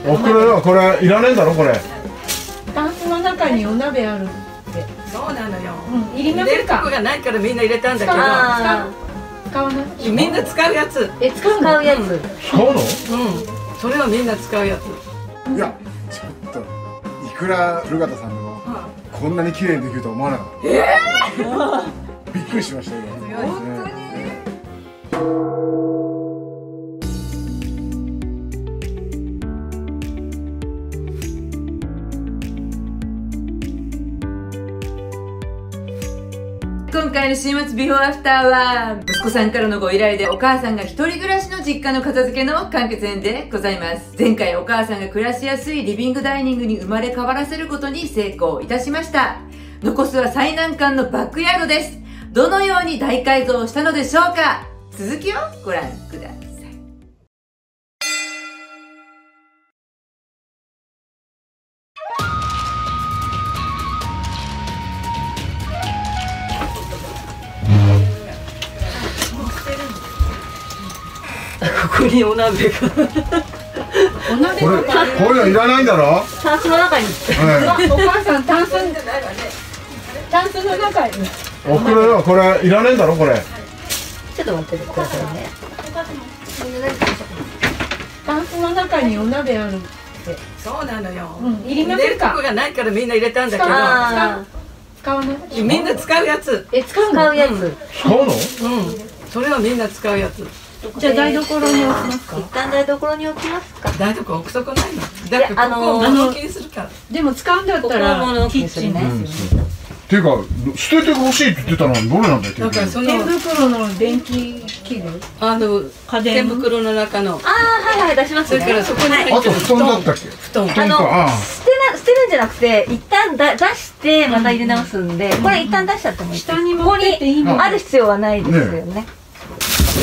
おふくろよ、これいらねえんだろこれ。タンスの中にお鍋あるって。そうなのよ。入れま入れるとせんか。こがないからみんな入れたんだけど。使わない。みんな使うやつ。使うやつ。使うの？うん。それはみんな使うやつ。いや、ちょっといくら古形さんでもこんなに綺麗にできるとは思わなかった。びっくりしました今。本当に？今回の週末ビフォーアフターは息子さんからのご依頼でお母さんが一人暮らしの実家の片付けの完結編でございます。前回お母さんが暮らしやすいリビングダイニングに生まれ変わらせることに成功いたしました。残すは最難関のバックヤードです。どのように大改造をしたのでしょうか。続きをご覧ください。ここにお鍋が。お鍋これこういうのいらないんだろ。タンスの中に。お母さんタンスの中に。おふくろよ、これいらねえんだろこれ。ちょっと待ってくださいね。タンスの中にお鍋あるって。そうなのよ。入れま入れせんか。るとこがないからみんな入れたんだけど。使わない。みんな使うやつ。使うやつ。使うの？うん。それはみんな使うやつ。じゃあ台所に置きますか。一旦台所に置きますか。台所置くとこないの。だからここを物置にするから。でも使うんだったらキッチンですよね。っていうか捨ててほしいって言ってたのはどれなんだよ。だからその手袋の電気器具。家手電。袋の中の。はいはい、出しますね。それからそこに入あとってる布団だったっけ？布団。布団か。ああ。捨てるんじゃなくて、一旦出してまた入れ直すんで、これ一旦出しちゃってもいいです。下に持ってっていいの。ある必要はないですよね。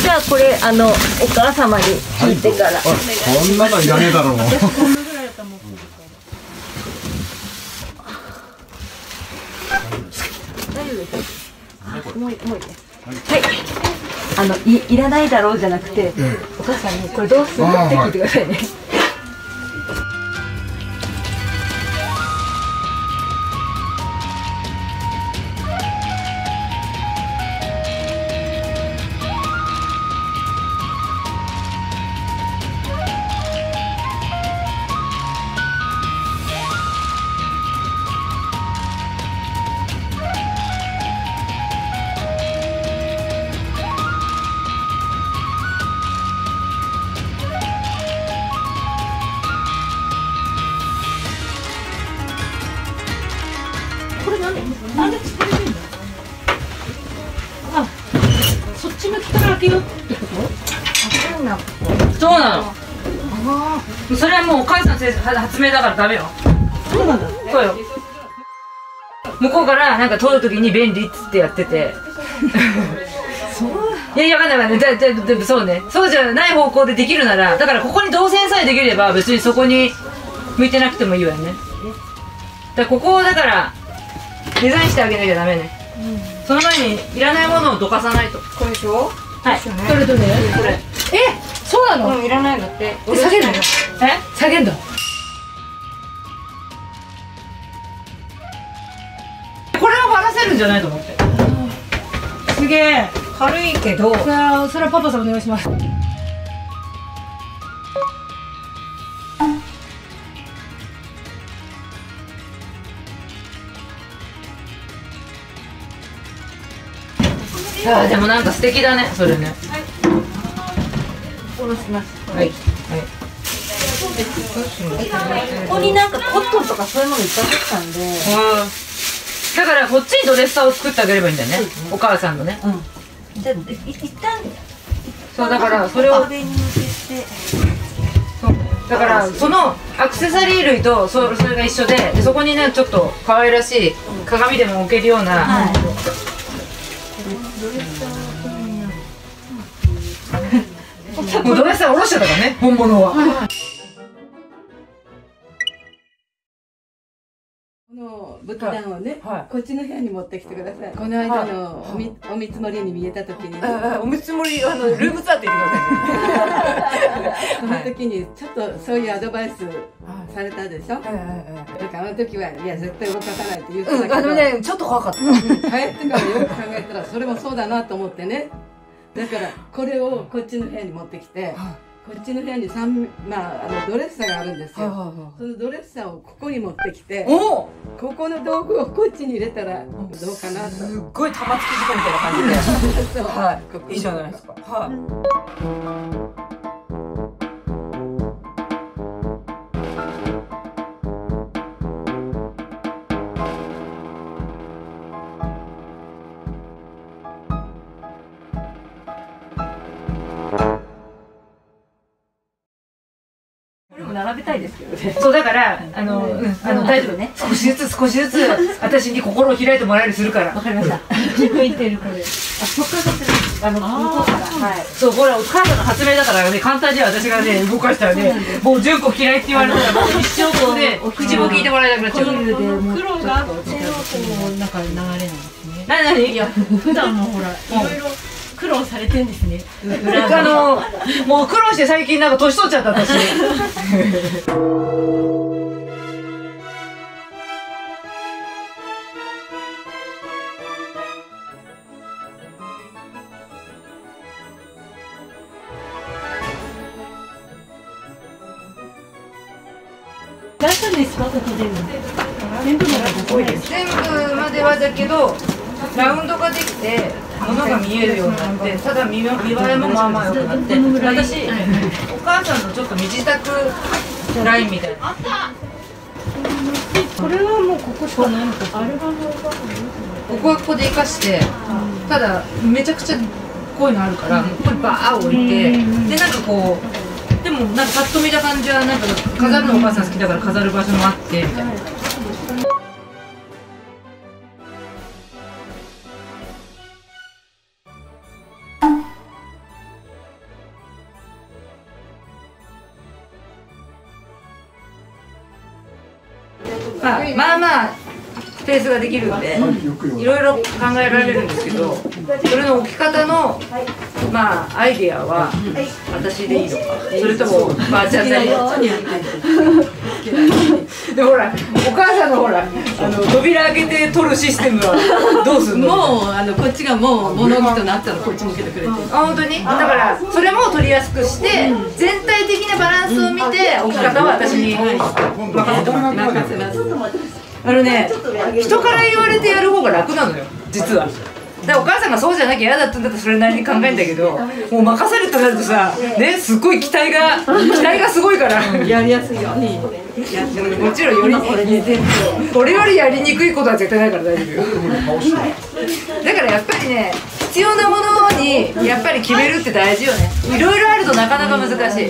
じゃあこれお母様に聞いてから。こんなのいらねえだろう。大丈夫です。もういいです。はい。いらないだろうじゃなくて、お母さんにこれどうするって聞いてくださいね。なんで作れてんの？あ、そっち向きから開けようってこと？そうなの。それはもうお母さん発明だからダメよ。そうなんだ。そうよ。向こうからなんか通るときに便利っつってやってて。いやいや、わかんないわかんない。でもそうね。そうじゃない方向でできるなら、だからここに動線さえできれば別にそこに向いてなくてもいいわよね。だからここをだからデザインしてあげなきゃダメね。その前にいらないものをどかさないと。これでしょ？はい。どれどれ？これ。そうなの？いらないのって。下げるの？下げんの？これをばらせるんじゃないと思って。すげえ軽いけど。それはパパさんお願いします。ああ、でもなんか素敵だね、それね。下ろします。はい。ここになんかコットンとかそういうものいっぱい入ってたんで。だからこっちにドレッサーを作ってあげればいいんだよね。お母さんのね。じゃあ一旦そうだからそれを。上に向けて。だからそのアクセサリー類とそれが一緒で、そこにねちょっと可愛らしい鏡でも置けるような。もうドレッサー下ろしちゃったからね、本物は。この仏壇をね、こっちの部屋に持ってきてください。この間のお見積もりに見えた時に、お見積もりルームツアーって言ってくださいね。その時にちょっとそういうアドバイスされたでしょ。だからあの時はいや絶対動かさないって言ってたけど、でもねちょっと怖かった。帰ってからよく考えたらそれもそうだなと思ってね。だからこれをこっちの部屋に持ってきて、こっちの部屋にドレッサーがあるんですよ。そのドレッサーをここに持ってきて、ここの道具をこっちに入れたらどうかなと。すっごい玉突き事故みたいな感じで。そうはい、いいじゃないですか。はい。並べたいですけどね。そうだから大丈夫ね。少しずつ私に心を開いてもらえるするから。わかりました。向いてるこれ。そっからさせる。向こうから。はい。そうこれお母さんの発明だからね、簡単には私がね動かしたらね、もう純子嫌いって言われたらもう一生こうね口も聞いてもらえなくなっちゃう。黒があってこうなんか流れなんですね。何？いや普段もほらいろいろ苦労されてんですね。もう苦労して最近なんか年取っちゃった私。大丈夫ですか？ここで全部まではだけどラウンドができて物が見えるようになって、ただ見栄えもまあまあ良くなって、私お母さんのちょっと身支度ラインみたいな。これはもうここしかないのか。アルバムここはここで生かして、ただめちゃくちゃこういうのあるからここにバーッ置いて、でなんかこうでもなんかパッと見た感じはなんか飾るのお母さん好きだから飾る場所もあってみたいな。まあまあスペースができるんでいろいろ考えられるんですけど、それの置き方のまあアイデアは私でいいのか、それともばあちゃんでいいのか。でほらお母さんのほら扉開けて取るシステムはどうするの？もうこっちがもう物置となったらこっち向けてくれて。あ、本当に？だからそれも取りやすくして全体的なバランスを見て置き方は私に任せてもらって。任せます。人から言われてやる方が楽なのよ実は。だからお母さんがそうじゃなきゃ嫌だったんだったらそれなりに考えんだけど、もう任せるとなるとさね、すっごい期待がすごいからやりやすいように。もちろんこれよりやりにくいことは絶対ないから大丈夫よ。だからやっぱりね、必要なものにやっぱり決めるって大事よね。いろいろあるとなかなか難しい。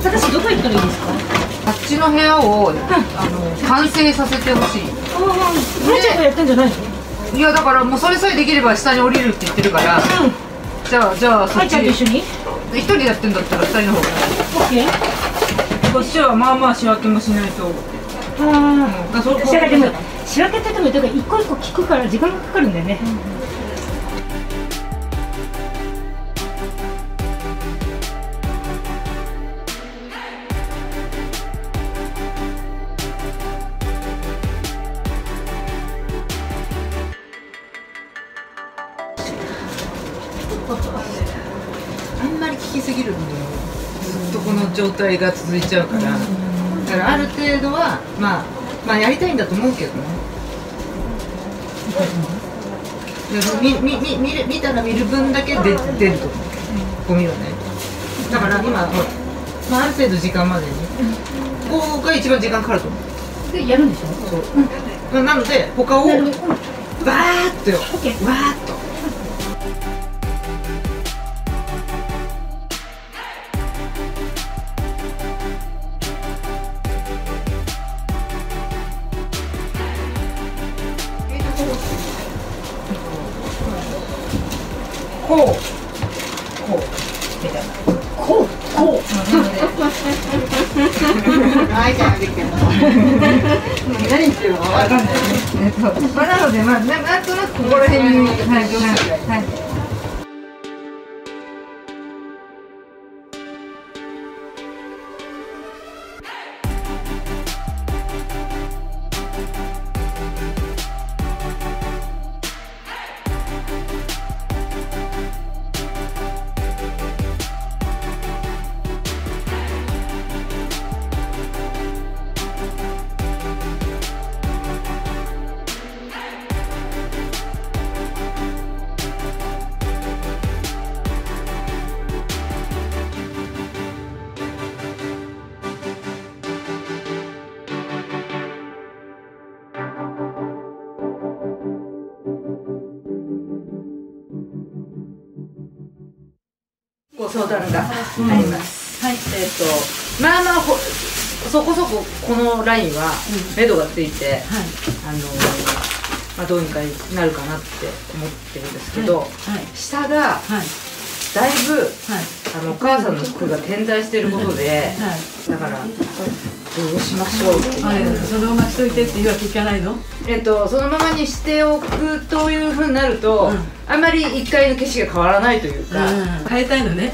私どこ行ったらいいですか？あっちの部屋を完成させてほしい。お姉ちゃんがやってんじゃないの？いやだからもうそれさえできれば下に降りるって言ってるから、じゃあそっち。ちゃんと一緒に？一人でやってんだったら二人の方が。オッケー。こっちはまあまあ仕分けもしないと。でも仕分けててもだから一個一個聞くから時間がかかるんだよね。あんまり聞きすぎるんだよ。ずっとこの状態が続いちゃうから。だからある程度はまあやりたいんだと思うけどね。見たら見る分だけ出ると思う。ゴミはね。だから今ある程度時間までにここが一番時間かかると思う。でやるんでしょ？そう。なので他をバーッとよ。バーッと。こうみたいな。こうあいちゃんができてるの。何言ってるのわかんない。まあなのでなんとなくここら辺にはい。ご相談があります。はい。まあまあそこそここのラインは目処がついて、まあどうにかなるかなって思ってるんですけど、下がだいぶお母さんの服が点在していることで、だからどうしましょうっていう。そのまましといてって言うわけいかないの？そのままにしておくというふうになると、あんまり1階の景色が変わらないというか、変えたいのね。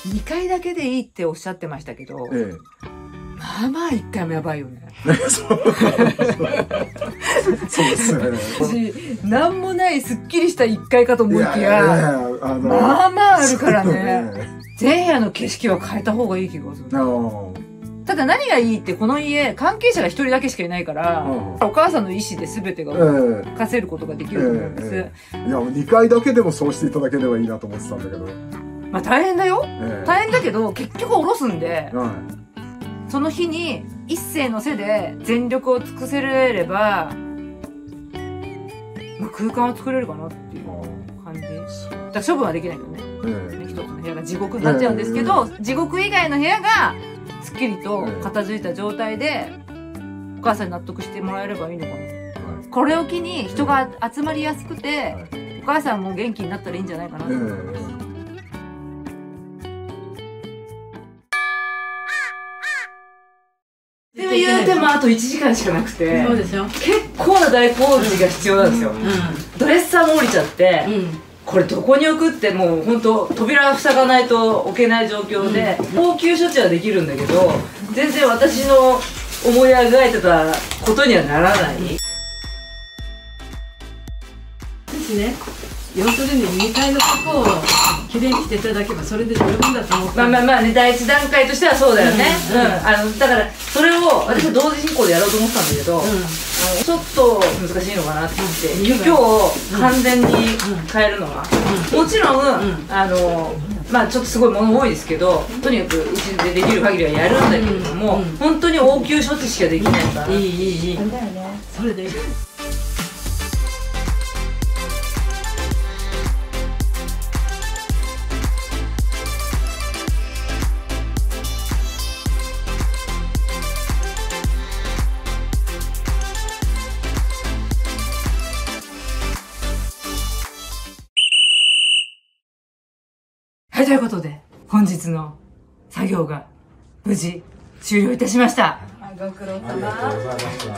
2階だけでいいっておっしゃってましたけど、まあまあ1階もやばいよね。そうですよね。なんもないすっきりした1階かと思いきや、まあまああるからね。全部屋の景色は変えた方がいい気がする。ただ何がいいって、この家関係者が1人だけしかいないから、お母さんの意思で全てが課せることができると思うんです。いや、2階だけでもそうしていただければいいなと思ってたんだけど。まあ大変だよ。大変だけど結局下ろすんで、その日に一斉の背で全力を尽くせれば、まあ、空間を作れるかなっていう感じ。だから処分はできないけどね。一つの部屋が地獄になっちゃうんですけど、地獄以外の部屋がすっきりと片付いた状態でお母さんに納得してもらえればいいのかな。これを機に人が集まりやすくて、お母さんも元気になったらいいんじゃないかなと思います。言うてもあと1時間しかなくて、そうでしょ。結構な大工事が必要なんですよ。ドレッサーも降りちゃって、これどこに置くってもう本当扉塞がないと置けない状況で、応急処置はできるんだけど、全然私の思い描いてたことにはならない。私ね、要するに2階のことをきれいにしていただけばそれで十分だと思って。まあね、第一段階としてはそうだよね。だからそれを私は同時進行でやろうと思ってたんだけど、ちょっと難しいのかなって言って、今日完全に変えるのは、もちろんまあちょっとすごい物多いですけど、とにかくうちでできる限りはやるんだけれども、本当に応急処置しかできないから。いい。それでいい。はい、ということで、本日の作業が無事終了いたしました。ご苦労様。ありがとうございました。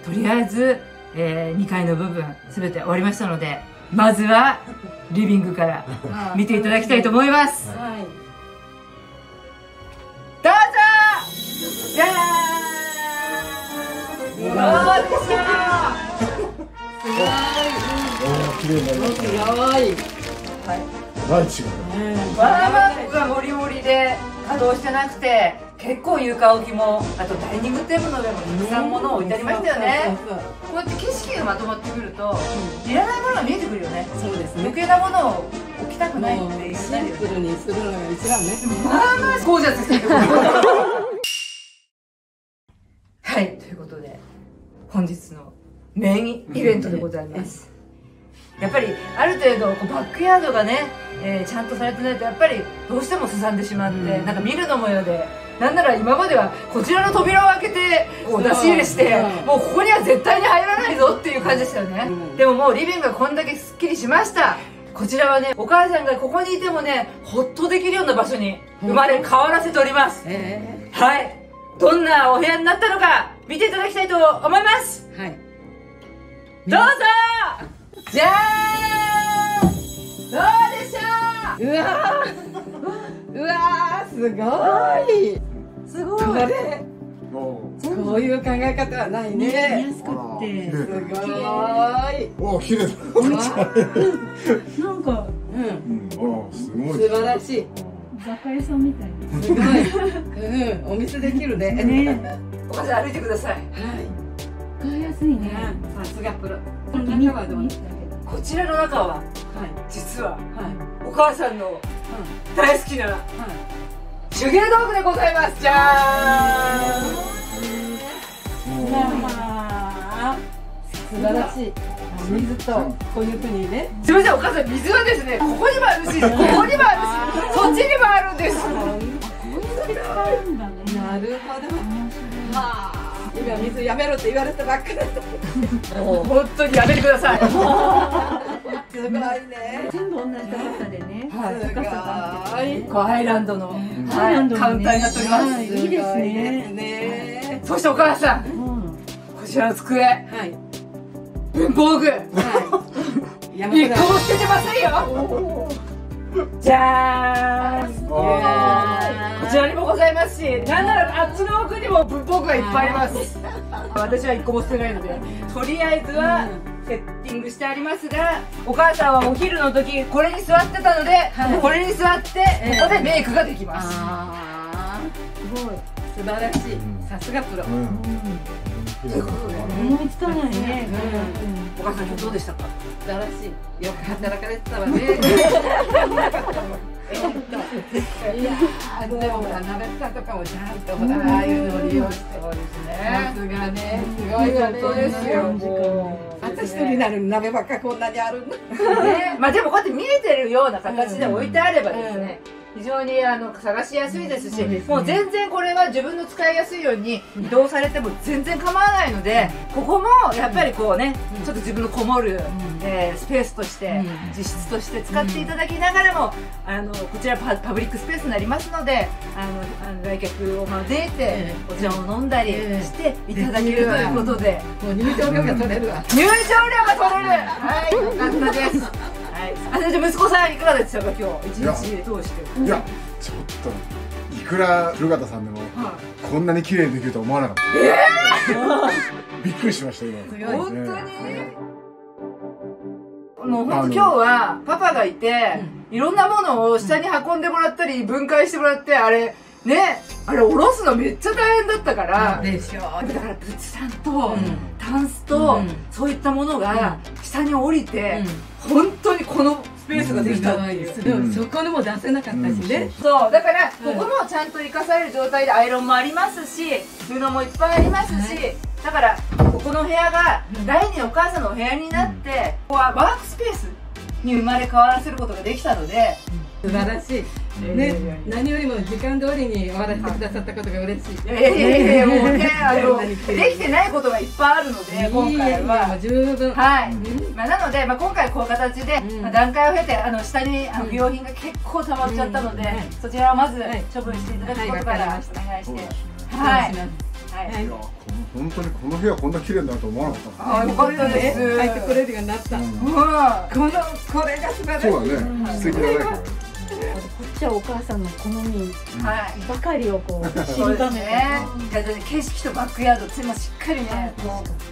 とりあえず、2階の部分すべて終わりましたので、まずはリビングから見ていただきたいと思います。どうぞ。じゃーん。どうでしょう。綺麗になりましたね。ライチがバラバッグがモリモリで稼働してなくて、結構床置きも、あとダイニングテーブルの上もたくさん物を置いてありましたよね。こうやって景色がまとまってくると、いらないものが見えてくるよね。そうですね。余計なものを置きたくないっていう。シンプルにするのが一番ね。まあまあゴージャスしてる。はい、ということで本日のメインイベントでございます。やっぱりある程度こうバックヤードがね、ちゃんとされてないとやっぱりどうしてもすさんでしまって、なんか見るのも嫌で、なんなら今まではこちらの扉を開けてこう出し入れして、もうここには絶対に入らないぞっていう感じでしたよね、でももうリビングがこんだけすっきりしました。こちらはね、お母さんがここにいてもね、ほっとできるような場所に生まれ変わらせております。はい、どんなお部屋になったのか見ていただきたいと思います。はい、どうぞ。じゃーん、どうでしょう。うわー、うわー、すごい。すごい。これこういう考え方はないね。安くってすごい。お、綺麗だ。なんかすごい。素晴らしい。雑貨屋さんみたいな。すごい。お店できるね。お母さん歩いてください。はい。買いやすいね。さすがプロ。この中はどうですか。こちらの中ははい。実ははい。お母さんの大好きな手芸道具でございます。じゃーん。素晴らしい。水とこういうふうにね。すみません、お母さん、水はですね、ここにもあるし、ここにもあるし、そっちにもあるんです。なるほど。はあ。今水やめろって言われたばっかりだった。もう本当にやめてください。すごいね。全部同じ高さでね。すごい。こうハイランドのハイランドのカウンターになっております。いいですね。そしてお母さん、こちらの机、文房具、一個も捨ててませんよ。じゃーん。こちらにもございますし、なんならあっちの奥にも文房具がいっぱいあります。私は一個も捨てないので、とりあえずはセッティングしてありますが、お母さんはお昼の時これに座ってたので、これに座ってここでメイクができます。すごい。素晴らしい。さすがプロ。思いつかないね。お母さん今日どうでしたか。素晴らしい。よく働かれてたわね。いやー、でもほら、鍋さんとかもちゃんとほら、ああいうのを利用して。そうですね。さすがね、すごいわね。本当ですよ。私一人なのに鍋ばっかこんなにあるんだ。ね、まあでもこうやって見えてるような形で置いてあればですね、非常に探しやすいですし、もう全然これは自分の使いやすいように移動されても全然構わないので、ここもやっぱりこうね、ちょっと自分のこもるスペースとして実質として使っていただきながらも、こちらパブリックスペースになりますので、来客を招いてお茶を飲んだりしていただけるということで、もう入場料が取れるわ。入場料が取れる。はい、よかったです。はい、じゃあ息子さんいかがでしたか、今日一日通して。いや、ちょっといくら古方さんでもこんなに綺麗にできるとは思わなかった。びっくりしました今。本当に。もう本当今日はパパがいて、いろんなものを下に運んでもらったり分解してもらって、あれね、あれ下ろすのめっちゃ大変だったから。でしょ。だから仏壇とタンスとそういったものが下に降りて、本当にこのスペースができたっていう。でもそこにも出せなかったしね。そうだからここもちゃんと生かされる状態でアイロンもありますし、布もいっぱいありますし、だからここの部屋が第二のお母さんのお部屋になって、ここはワークスペースに生まれ変わらせることができたので、素晴らしい。ね、何よりも時間通りに終わらせてくださったことが嬉しい。もうね、できてないことがいっぱいあるので、今回は十分。はい。なので、今回こういう形で段階を経て、下に不用品が結構溜まっちゃったので、そちらをまず処分していただくことからお願いして、はい。いや、本当にこの部屋こんな綺麗だと思わなかった。あ、よかったです。入ってくれるようになった。これが素晴らしい。そうだね。素敵だね。こっちはお母さんの好みばかりをこうそうですね。景色とバックヤードってもしっかりね、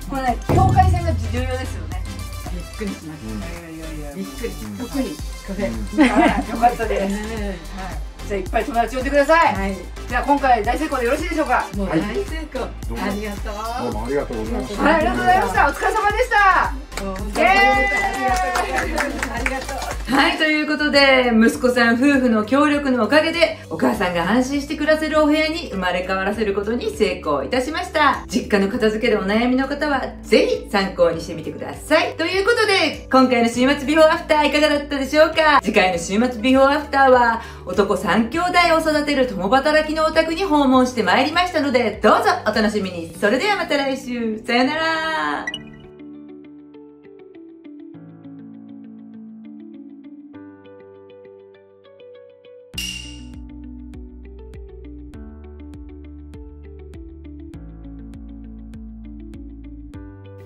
これね、境界線が重要ですよね。びっくりしました。びっくり。特にこれ。よかったです。じゃあいっぱい友達呼んでください。じゃあ今回大成功でよろしいでしょうか。もう大成功。ありがとう。どうもありがとうございました。はい、ありがとうございました。お疲れ様でした。ありがとうございました。はい、ということで、息子さん夫婦の協力のおかげで、お母さんが安心して暮らせるお部屋に生まれ変わらせることに成功いたしました。実家の片付けでお悩みの方は、ぜひ参考にしてみてください。ということで、今回の週末ビフォーアフターいかがだったでしょうか？次回の週末ビフォーアフターは、男3兄弟を育てる共働きのお宅に訪問してまいりましたので、どうぞお楽しみに。それではまた来週。さよなら。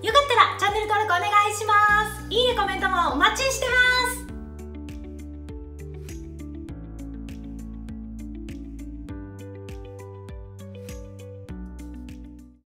よかったらチャンネル登録お願いします。いいね、コメントもお待ちしてます。